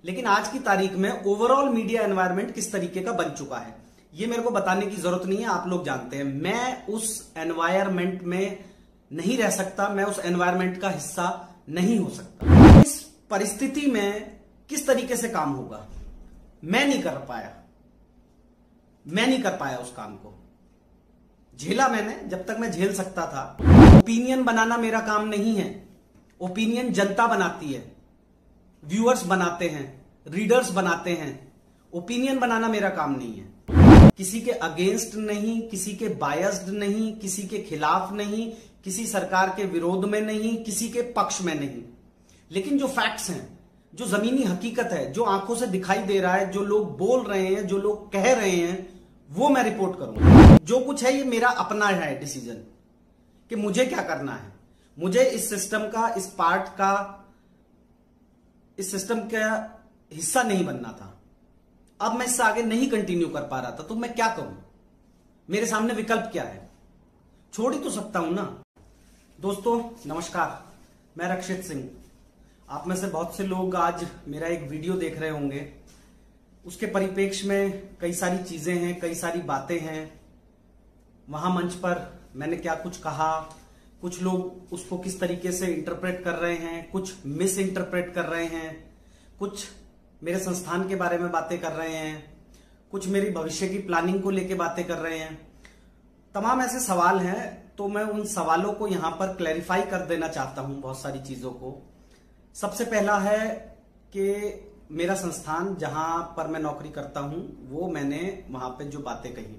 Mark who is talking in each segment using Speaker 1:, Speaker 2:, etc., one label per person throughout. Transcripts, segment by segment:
Speaker 1: लेकिन आज की तारीख में ओवरऑल मीडिया एनवायरनमेंट किस तरीके का बन चुका है ये मेरे को बताने की जरूरत नहीं है, आप लोग जानते हैं। मैं उस एनवायरनमेंट में नहीं रह सकता, मैं उस एनवायरनमेंट का हिस्सा नहीं हो सकता। इस परिस्थिति में किस तरीके से काम होगा मैं नहीं कर पाया उस काम को। झेला मैंने जब तक मैं झेल सकता था। ओपिनियन बनाना मेरा काम नहीं है, ओपिनियन जनता बनाती है, व्यूअर्स बनाते हैं, रीडर्स बनाते हैं। ओपिनियन बनाना मेरा काम नहीं है। किसी के अगेंस्ट नहीं, किसी के बायस्ड नहीं, किसी के खिलाफ नहीं, किसी सरकार के विरोध में नहीं, किसी के पक्ष में नहीं। लेकिन जो फैक्ट्स हैं, जो जमीनी हकीकत है, जो आंखों से दिखाई दे रहा है, जो लोग बोल रहे हैं, जो लोग कह रहे हैं, वो मैं रिपोर्ट करूंगा। जो कुछ है ये मेरा अपना है डिसीजन कि मुझे क्या करना है। मुझे इस सिस्टम का, इस पार्ट का, इस सिस्टम का हिस्सा नहीं बनना था। अब मैं इससे आगे नहीं कंटिन्यू कर पा रहा था, तो मैं क्या करूं? मेरे सामने विकल्प क्या है? छोड़ ही तो सकता हूं ना। दोस्तों नमस्कार, मैं रक्षित सिंह। आप में से बहुत से लोग आज मेरा एक वीडियो देख रहे होंगे। उसके परिप्रेक्ष्य में कई सारी चीजें हैं, कई सारी बातें हैं। वहां मंच पर मैंने क्या कुछ कहा, कुछ लोग उसको किस तरीके से इंटरप्रेट कर रहे हैं, कुछ मिस इंटरप्रेट कर रहे हैं, कुछ मेरे संस्थान के बारे में बातें कर रहे हैं, कुछ मेरी भविष्य की प्लानिंग को लेके बातें कर रहे हैं। तमाम ऐसे सवाल हैं, तो मैं उन सवालों को यहां पर क्लैरिफाई कर देना चाहता हूं, बहुत सारी चीजों को। सबसे पहला है कि मेरा संस्थान जहां पर मैं नौकरी करता हूं, वो मैंने वहां पे जो बातें कही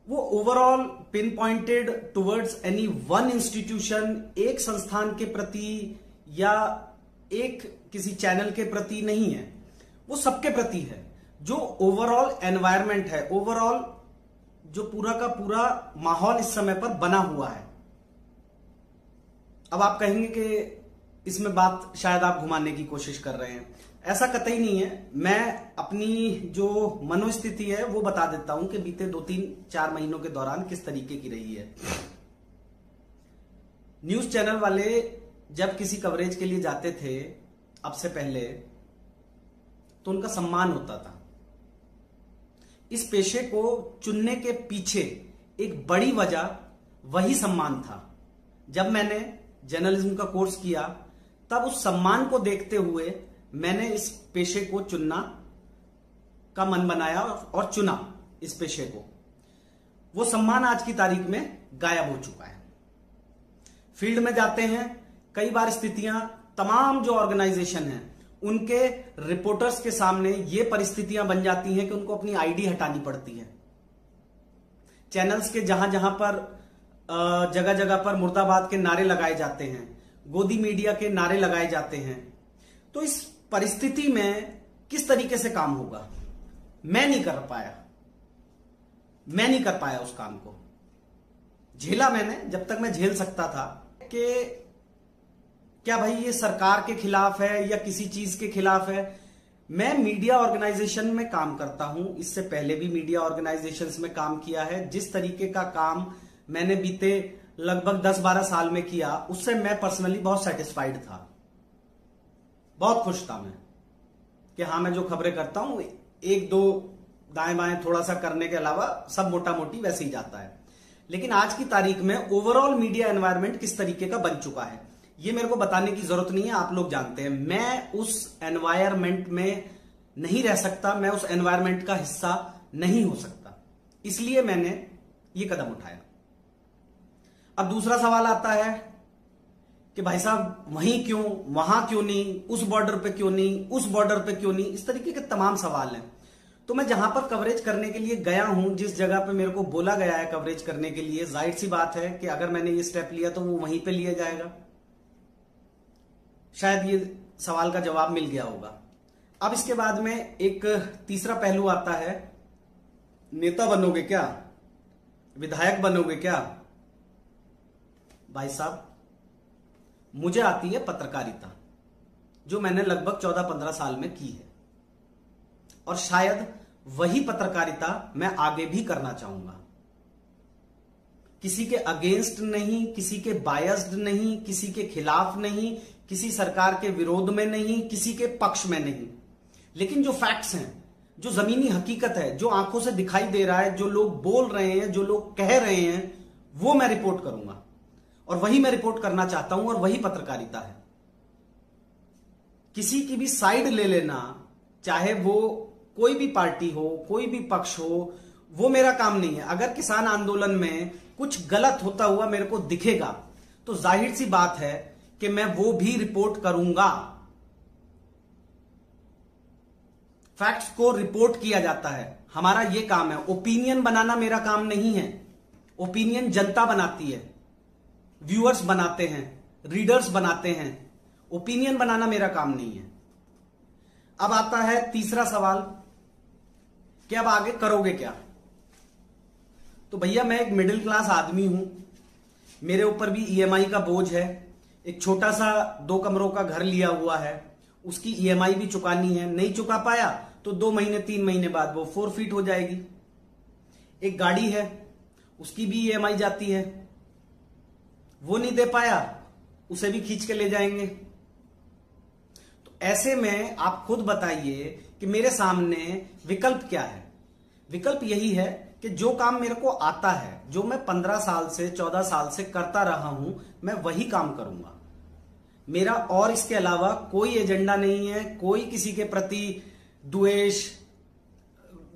Speaker 1: वो overall pin pointed towards any one institution, एक संस्थान के प्रति या एक किसी चैनल के प्रति नहीं है, वो सबके प्रति है। जो ओवरऑल एनवायरनमेंट है, ओवरऑल जो पूरा का पूरा माहौल इस समय पर बना हुआ है। अब आप कहेंगे कि इसमें बात शायद आप घुमाने की कोशिश कर रहे हैं। ऐसा कतई नहीं है। मैं अपनी जो मनोस्थिति है वो बता देता हूं कि बीते 2-3-4 महीनों के दौरान किस तरीके की रही है। न्यूज चैनल वाले जब किसी कवरेज के लिए जाते थे अब से पहले, तो उनका सम्मान होता था। इस पेशे को चुनने के पीछे एक बड़ी वजह वही सम्मान था। जब मैंने जर्नलिज्म का कोर्स किया तब उस सम्मान को देखते हुए मैंने इस पेशे को चुनना का मन बनाया और चुना इस पेशे को। वो सम्मान आज की तारीख में गायब हो चुका है। फील्ड में जाते हैं, कई बार स्थितियां, तमाम जो ऑर्गेनाइजेशन हैं उनके रिपोर्टर्स के सामने ये परिस्थितियां बन जाती हैं कि उनको अपनी आईडी हटानी पड़ती है। चैनल्स के जहां जहां पर जगह जगह पर मुर्दाबाद के नारे लगाए जाते हैं, गोदी मीडिया के नारे लगाए जाते हैं। तो इस परिस्थिति में किस तरीके से काम होगा मैं नहीं कर पाया उस काम को। झेला मैंने जब तक मैं झेल सकता था कि क्या भाई ये सरकार के खिलाफ है या किसी चीज के खिलाफ है। मैं मीडिया ऑर्गेनाइजेशन में काम करता हूं, इससे पहले भी मीडिया ऑर्गेनाइजेशंस में काम किया है। जिस तरीके का काम मैंने बीते लगभग 10-12 साल में किया, उससे मैं पर्सनली बहुत सेटिस्फाइड था, बहुत खुश था मैं कि हाँ, मैं जो खबरें करता हूं एक दो दाएं बाएं थोड़ा सा करने के अलावा सब मोटा मोटी वैसे ही जाता है। लेकिन आज की तारीख में ओवरऑल मीडिया एनवायरनमेंट किस तरीके का बन चुका है ये मेरे को बताने की जरूरत नहीं है, आप लोग जानते हैं। मैं उस एनवायरनमेंट में नहीं रह सकता, मैं उस एनवायरनमेंट का हिस्सा नहीं हो सकता, इसलिए मैंने ये कदम उठाया। अब दूसरा सवाल आता है कि भाई साहब वहीं क्यों, वहां क्यों नहीं, उस बॉर्डर पे क्यों नहीं, उस बॉर्डर पे क्यों नहीं, इस तरीके के तमाम सवाल हैं। तो मैं जहां पर कवरेज करने के लिए गया हूं, जिस जगह पे मेरे को बोला गया है कवरेज करने के लिए, जाहिर सी बात है कि अगर मैंने ये स्टेप लिया तो वो वहीं पे लिया जाएगा। शायद ये सवाल का जवाब मिल गया होगा। अब इसके बाद में एक तीसरा पहलू आता है, नेता बनोगे क्या, विधायक बनोगे क्या? भाई साहब मुझे आती है पत्रकारिता, जो मैंने लगभग 14-15 साल में की है, और शायद वही पत्रकारिता मैं आगे भी करना चाहूंगा। किसी के अगेंस्ट नहीं, किसी के बायस्ड नहीं, किसी के खिलाफ नहीं, किसी सरकार के विरोध में नहीं, किसी के पक्ष में नहीं, लेकिन जो फैक्ट्स हैं, जो जमीनी हकीकत है, जो आंखों से दिखाई दे रहा है, जो लोग बोल रहे हैं, जो लोग कह रहे हैं, वो मैं रिपोर्ट करूंगा और वही मैं रिपोर्ट करना चाहता हूं और वही पत्रकारिता है। किसी की भी साइड ले लेना, चाहे वो कोई भी पार्टी हो, कोई भी पक्ष हो, वो मेरा काम नहीं है। अगर किसान आंदोलन में कुछ गलत होता हुआ मेरे को दिखेगा तो जाहिर सी बात है कि मैं वो भी रिपोर्ट करूंगा। फैक्ट्स को रिपोर्ट किया जाता है, हमारा ये काम है। ओपिनियन बनाना मेरा काम नहीं है। ओपिनियन जनता बनाती है, व्यूअर्स बनाते हैं, रीडर्स बनाते हैं। ओपिनियन बनाना मेरा काम नहीं है। अब आता है तीसरा सवाल कि अब आगे करोगे क्या। तो भैया मैं एक मिडिल क्लास आदमी हूं, मेरे ऊपर भी ईएमआई का बोझ है। एक छोटा सा 2 कमरों का घर लिया हुआ है, उसकी ईएमआई भी चुकानी है। नहीं चुका पाया तो 2 महीने 3 महीने बाद वो फोरफीट हो जाएगी। एक गाड़ी है, उसकी भी ईएमआई जाती है, वो नहीं दे पाया उसे भी खींच के ले जाएंगे। तो ऐसे में आप खुद बताइए कि मेरे सामने विकल्प क्या है। विकल्प यही है कि जो काम मेरे को आता है, जो मैं 15 साल से 14 साल से करता रहा हूं, मैं वही काम करूंगा। मेरा और इसके अलावा कोई एजेंडा नहीं है, कोई किसी के प्रति द्वेष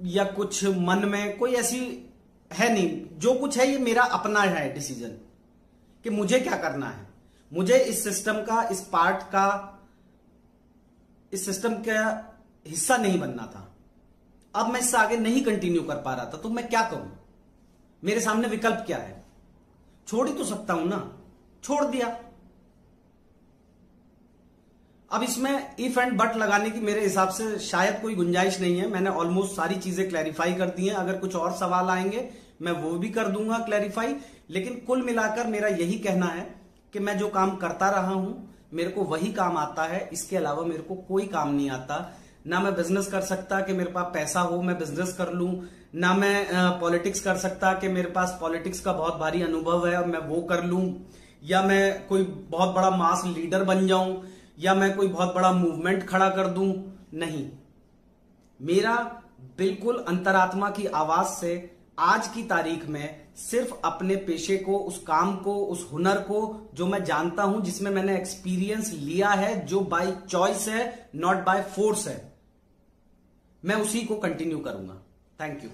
Speaker 1: या कुछ मन में कोई ऐसी है नहीं। जो कुछ है ये मेरा अपना है डिसीजन कि मुझे क्या करना है। मुझे इस सिस्टम का, इस पार्ट का, इस सिस्टम का हिस्सा नहीं बनना था। अब मैं इससे आगे नहीं कंटिन्यू कर पा रहा था, तो मैं क्या करूं। मेरे सामने विकल्प क्या है। छोड़ ही तो सकता हूं ना, छोड़ दिया। अब इसमें इफ एंड बट लगाने की मेरे हिसाब से शायद कोई गुंजाइश नहीं है। मैंने ऑलमोस्ट सारी चीजें क्लैरिफाई कर दी हैं। अगर कुछ और सवाल आएंगे मैं वो भी कर दूंगा क्लैरिफाई। लेकिन कुल मिलाकर मेरा यही कहना है कि मैं जो काम करता रहा हूं, मेरे को वही काम आता है। इसके अलावा मेरे को कोई काम नहीं आता। ना मैं बिजनेस कर सकता कि मेरे पास पैसा हो मैं बिजनेस कर लूं, ना मैं पॉलिटिक्स कर सकता कि मेरे पास पॉलिटिक्स का बहुत भारी अनुभव है और मैं वो कर लूं, या मैं कोई बहुत बड़ा मास लीडर बन जाऊं, या मैं कोई बहुत बड़ा मूवमेंट खड़ा कर दूं। नहीं, मेरा बिल्कुल अंतरात्मा की आवाज से आज की तारीख में सिर्फ अपने पेशे को, उस काम को, उस हुनर को जो मैं जानता हूं, जिसमें मैंने एक्सपीरियंस लिया है, जो बाय चॉइस है, नॉट बाय फोर्स है, मैं उसी को कंटिन्यू करूंगा। Thank you.